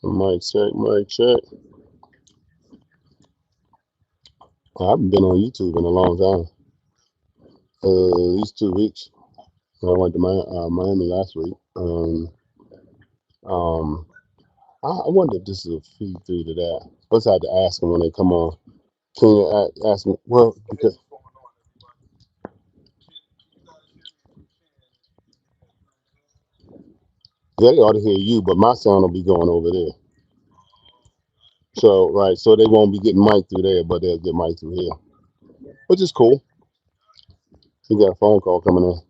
Mic check, mic check. I haven't been on YouTube in a long time. At least 2 weeks. I went to Miami last week. Um, I wonder if this is a feed through to that. Supposed to have to ask them when they come on. Can you ask me? Well, because they ought to hear you, but my sound will be going over there. So right, so they won't be getting mic through there, but they'll get mic through here, which is cool. You got a phone call coming in.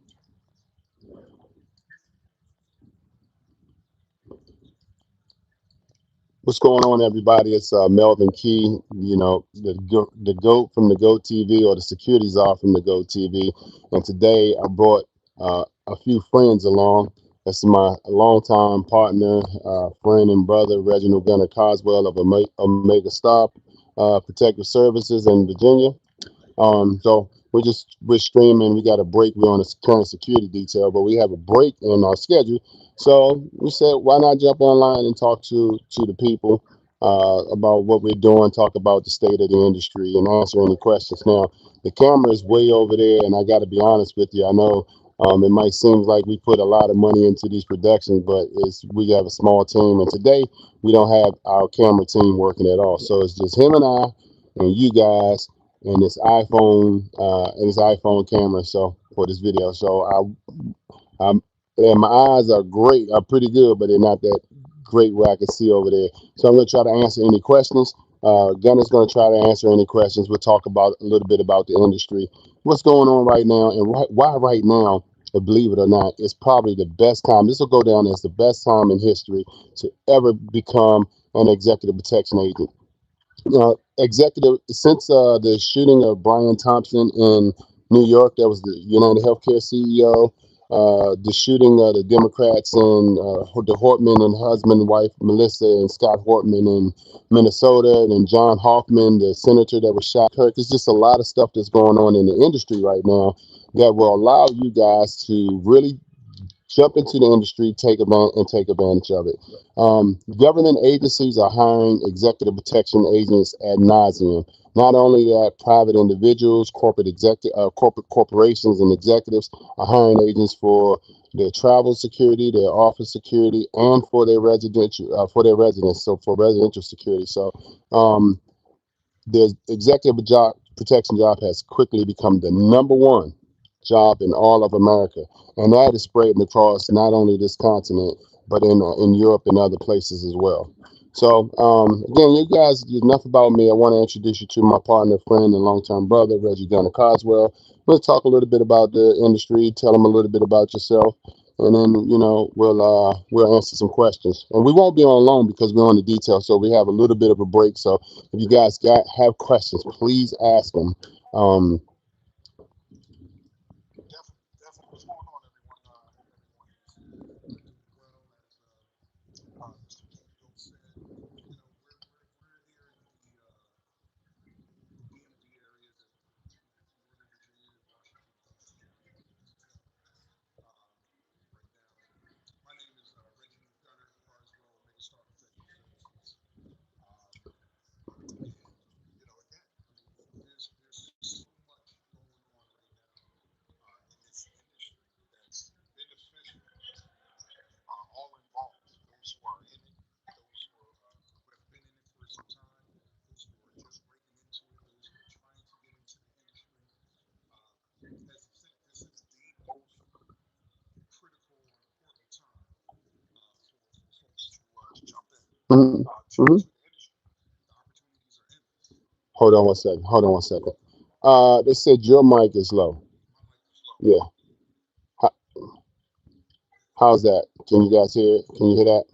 What's going on, everybody? It's Melvin Key, the GOAT from the GOAT TV, or the security czar from the GOAT TV. And today I brought a few friends along. That's my longtime partner, friend, and brother, Reginald Gunner Coswell of Omega Stop Protective Services in Virginia. So we're streaming. We got a break. We're on a current security detail, but we have a break in our schedule. So we said, why not jump online and talk to the people about what we're doing, talk about the state of the industry, and answer any questions. Now, the camera is way over there, and I got to be honest with you. I know it might seem like we put a lot of money into these productions, but we have a small team, and today we don't have our camera team working at all. So it's just him and I and you guys and this iPhone camera. So for this video, I'm and my eyes are great, are pretty good, but they're not that great where I can see over there. So I'm gonna try to answer any questions. Gunner's gonna try to answer any questions. We'll talk about a little bit about the industry, what's going on right now, and why right now. Believe it or not, it's probably the best time. This will go down as the best time in history to ever become an executive protection agent. Executive since the shooting of Brian Thompson in New York, that was the United Healthcare CEO. The shooting of the Democrats and the Hortman and husband and wife Melissa and Scott Hortman in Minnesota, and then John Hoffman, the senator that was shot. Kirk, it's just a lot of stuff that's going on in the industry right now that will allow you guys to really jump into the industry, take advantage of it. Government agencies are hiring executive protection agents ad nauseum. Not only that, private individuals, corporate corporations, and executives are hiring agents for their travel security, their office security, and for their residents. So for residential security. So um, the executive job protection job has quickly become the number one job in all of America, and that is spreading across not only this continent but in Europe and other places as well. So again, you guys, enough about me. I want to introduce you to my partner, friend, and longtime brother, Reggie Gunner Coswell. Let's talk a little bit about the industry. Tell them a little bit about yourself, and then we'll answer some questions. And we won't be on long because we're on the detail, so we have a little bit of a break. So if you guys have questions, please ask them. Um, mhm, mhm. Hold on one second. Hold on one second. They said your mic is low. Yeah. How, how's that? Can you guys hear it? Can you hear that?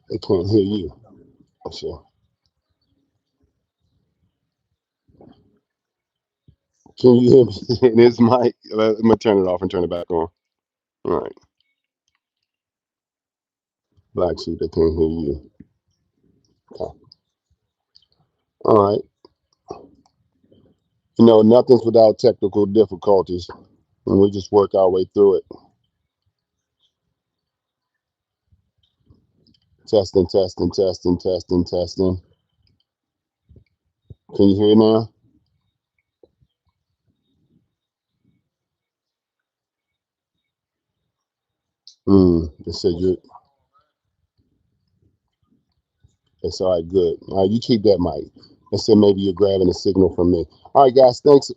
They can't hear you. Sure. Can you hear me? And this mic. Let me turn it off and turn it back on. All right, black sheep. I can't hear you. Okay. All right. Nothing's without technical difficulties, and we just work our way through it. Testing, testing, testing, testing, testing. Can you hear now? It said you. It's all right. Good. All right, you keep that mic. And said maybe you're grabbing a signal from me. All right, guys. Thanks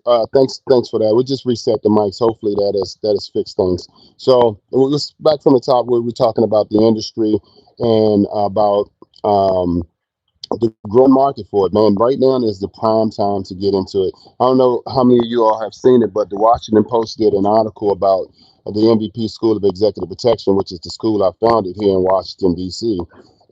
for that. We just reset the mics. Hopefully that has fixed things. So we'll just back from the top where we're talking about the industry and about the growing market for it, man. Right now is the prime time to get into it. I don't know how many of you all have seen it, but the Washington Post did an article about the MVP School of Executive Protection, which is the school I founded here in Washington D.C.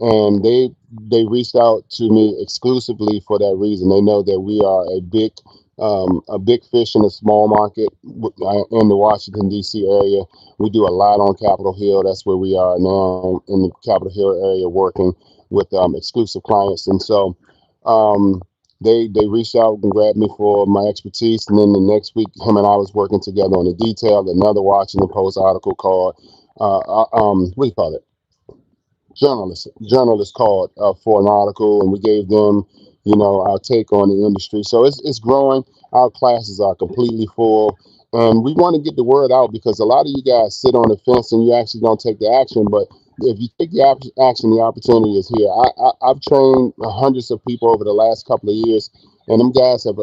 And they reached out to me exclusively for that reason. They know that we are a big fish in a small market in the Washington D.C. area. We do a lot on Capitol Hill. That's where we are now in the Capitol Hill area working with exclusive clients. And so they reached out and grabbed me for my expertise. And then the next week, him and I was working together on a detail, another Washington Post article called, what do you call it? Journalists called for an article, and we gave them, our take on the industry. So it's growing. Our classes are completely full, and we want to get the word out because a lot of you guys sit on the fence and you actually don't take the action. But if you take the action, the opportunity is here. I've trained hundreds of people over the last couple of years, and them guys have.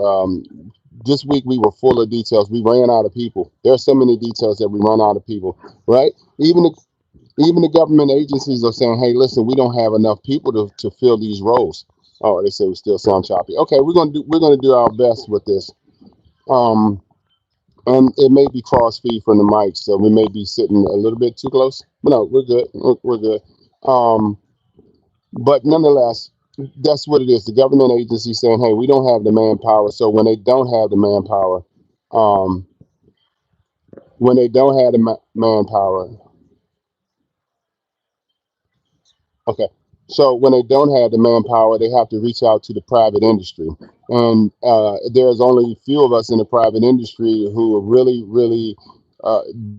This week we were full of details. We ran out of people. There are so many details that we run out of people, right? Even the even the government agencies are saying, "Hey, listen, we don't have enough people to fill these roles." Oh, they say we still sound choppy. Okay, we're gonna do our best with this. Um, and it may be cross feed from the mic, so we may be sitting a little bit too close. But no, we're good. We're good. Um, but nonetheless, that's what it is. The government agency saying, "Hey, we don't have the manpower." So um, when they don't have the manpower, okay. So when they don't have the manpower, they have to reach out to the private industry, and there's only a few of us in the private industry who are really, really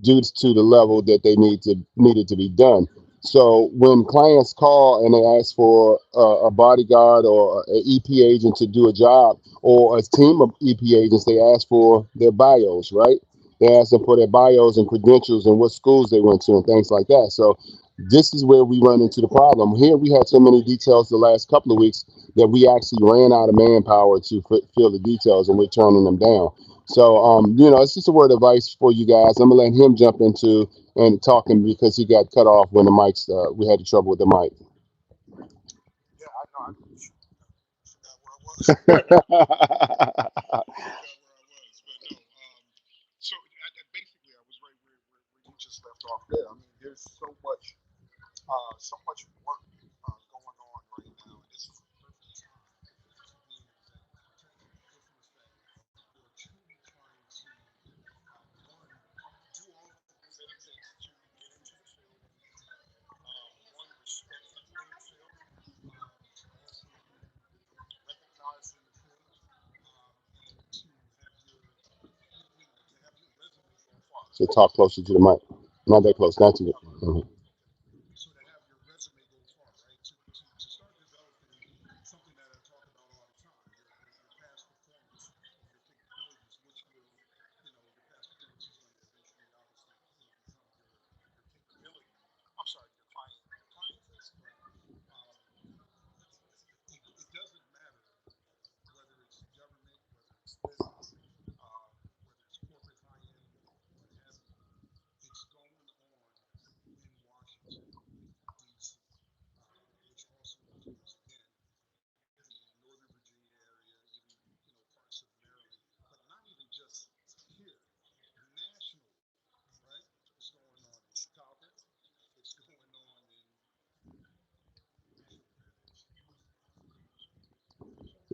due to the level that they needed to be done. So when clients call and they ask for a bodyguard or an EP agent to do a job, or a team of EP agents, they ask for their bios, right? They ask them for their bios and credentials and what schools they went to and things like that. So this is where we run into the problem. Here we had so many details the last couple of weeks that we actually ran out of manpower to fill the details, and we're turning them down. So, it's just a word of advice for you guys. I'm gonna let him jump into and talking because he got cut off when the mics. We had the trouble with the mic. So talk closer to the mic. Not that close. Not too. Mhm.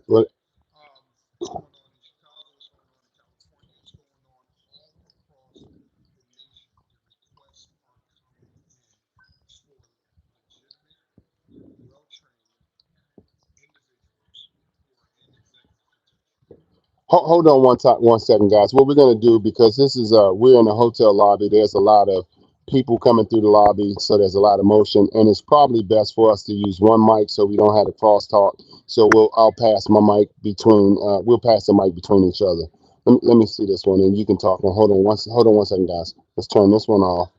Well, Hold on one second, guys. What we're gonna do, because this is we're in a hotel lobby. There's a lot of people coming through the lobby, so there's a lot of motion, and it's probably best for us to use one mic so we don't have to crosstalk. So I'll pass my mic between we'll pass the mic between each other. Let me see this one, and you can talk. Hold on one second, guys. Let's turn this one off.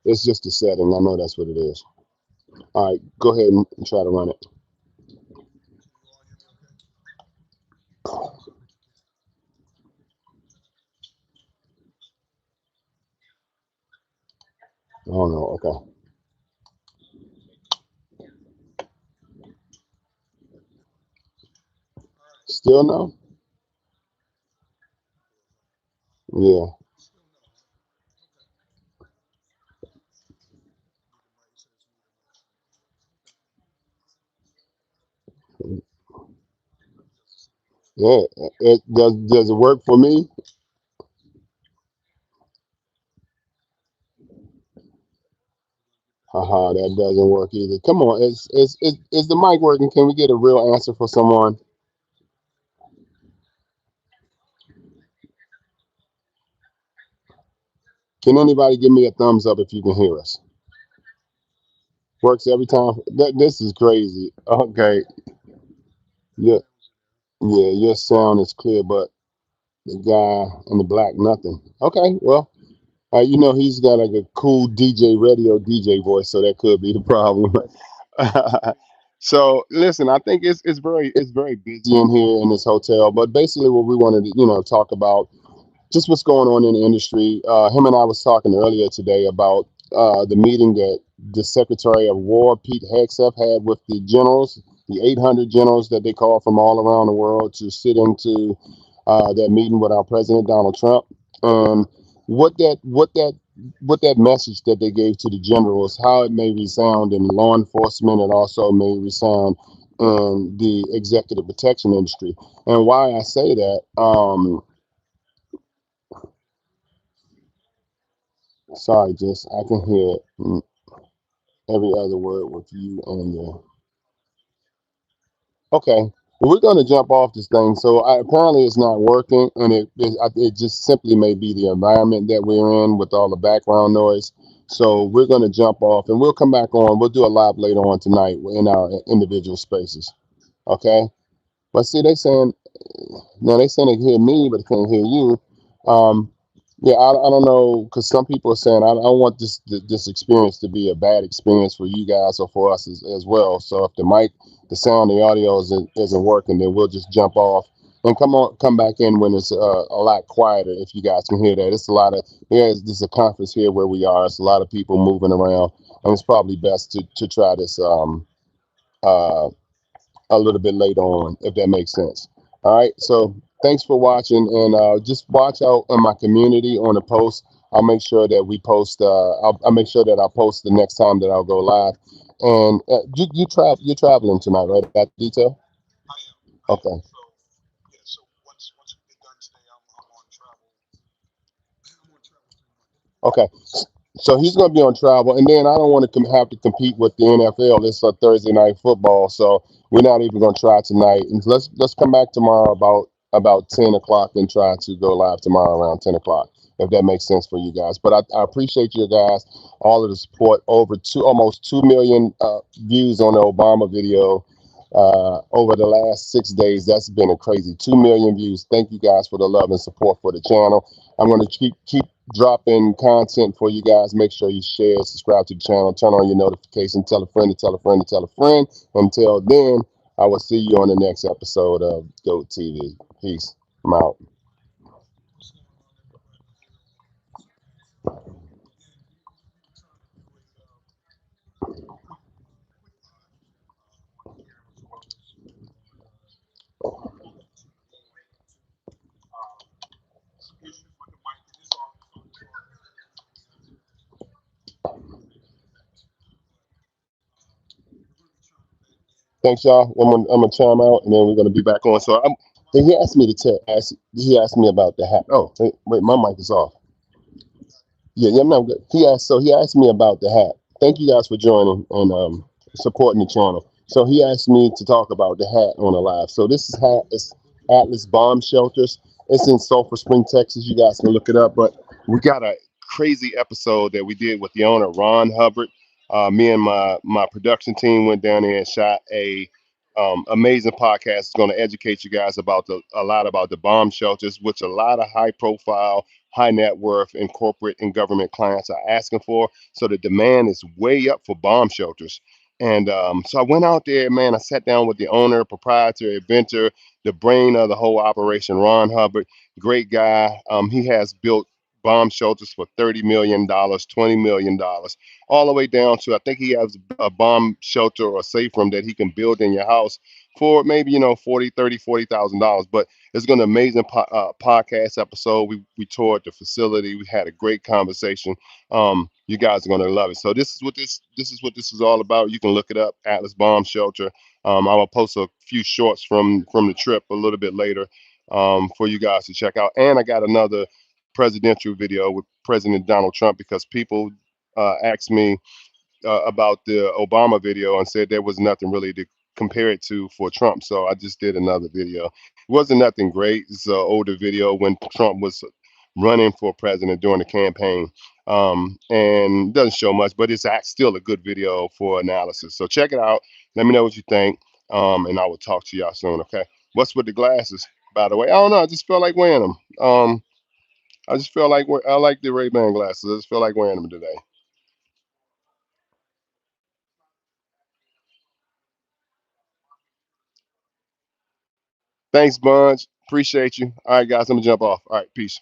It's just a setting. I know that's what it is. All right, go ahead and try to run it. Oh no, okay. Still no? Yeah. Yeah. It does it work for me? Haha, that doesn't work either. Come on, is the mic working? Can we get a real answer for someone? Can anybody give me a thumbs up if you can hear us? Works every time. This is crazy. Okay, yeah, yeah, your sound is clear, but the guy in the black, nothing. Okay, well, he's got like a cool DJ radio DJ voice, so that could be the problem. So listen, I think it's very busy in here in this hotel, but basically what we wanted to talk about just what's going on in the industry. Him and I was talking earlier today about the meeting that the Secretary of War, Pete Hegseth, had with the generals, the 800 generals that they call from all around the world to sit into that meeting with our President Donald Trump, and what that what that what that message that they gave to the generals, how it may resound in law enforcement, and also may resound in the executive protection industry. And why I say that, sorry, just I can hear every other word with you and your. Okay, well, we're going to jump off this thing. So apparently it's not working, and it just simply may be the environment that we're in with all the background noise. So we're going to jump off, and we'll come back on. We'll do a live later on tonight in our individual spaces. Okay. But see, they saying they can hear me, but they can't hear you. Um, yeah, I don't know, because some people are saying I don't want this experience to be a bad experience for you guys or for us as well. So if the mic, the sound, the audio isn't working, then we'll just jump off and come back in when it's a lot quieter. If you guys can hear that, it's a lot of this is a conference here where we are. It's a lot of people moving around, and it's probably best to try this uh, a little bit later on, if that makes sense. All right. So thanks for watching, and just watch out in my community on the post. I'll make sure that we post. I'll make sure that I post the next time that I'll go live. And you're traveling tonight, right? That detail. Okay. Okay. So he's going to be on travel, and then I don't want to have to compete with the NFL. It's a Thursday night football, so we're not even going to try tonight. And let's come back tomorrow about 10 o'clock and try to go live tomorrow around 10 o'clock, if that makes sense for you guys. But I appreciate you guys, all of the support. Over almost 2 million views on the Obama video over the last 6 days. That's been a crazy 2 million views. Thank you guys for the love and support for the channel. I'm going to keep dropping content for you guys. Make sure you share, subscribe to the channel, turn on your notification, tell a friend to tell a friend to tell a friend. Until then, I will see you on the next episode of GOAT TV. Peace. I'm out. Thanks, y'all. I'm gonna chime out, and then we're gonna be back on. So he asked me to he asked me about the hat. Oh, wait, my mic is off. Yeah, yeah, no, good. He asked me about the hat. Thank you guys for joining and supporting the channel. So he asked me to talk about the hat on the live. So this is hat. It's Atlas Bomb Shelters. It's in Sulphur Spring, Texas. You guys can look it up. But we got a crazy episode that we did with the owner, Ron Hubbard. Me and my production team went down there and shot a amazing podcast. It's going to educate you guys about a lot about the bomb shelters, which a lot of high profile, high net worth, and corporate and government clients are asking for. So the demand is way up for bomb shelters. And so I went out there, man. I sat down with the owner, proprietor, inventor, the brain of the whole operation, Ron Hubbard. Great guy. He has built bomb shelters for $30 million, $20 million, all the way down to, I think he has a bomb shelter or safe room that he can build in your house for maybe 40, 30, $40,000. But it's going to amazing podcast episode. We toured the facility. We had a great conversation. You guys are going to love it. So this is all about. You can look it up, Atlas Bomb Shelter. I'm gonna post a few shorts from the trip a little bit later, for you guys to check out. And I got another presidential video with President Donald Trump, because people asked me about the Obama video and said there was nothing really to compare it to for Trump. So I just did another video. It wasn't nothing great. It's an older video when Trump was running for president during the campaign. And doesn't show much, but it's still a good video for analysis. So check it out. Let me know what you think. And I will talk to y'all soon. Okay. What's with the glasses, by the way? I don't know. I just feel like wearing them. I just feel like I like the Ray-Ban glasses. I just feel like wearing them today. Thanks, Bunch. Appreciate you. All right, guys. I'm gonna jump off. All right, peace.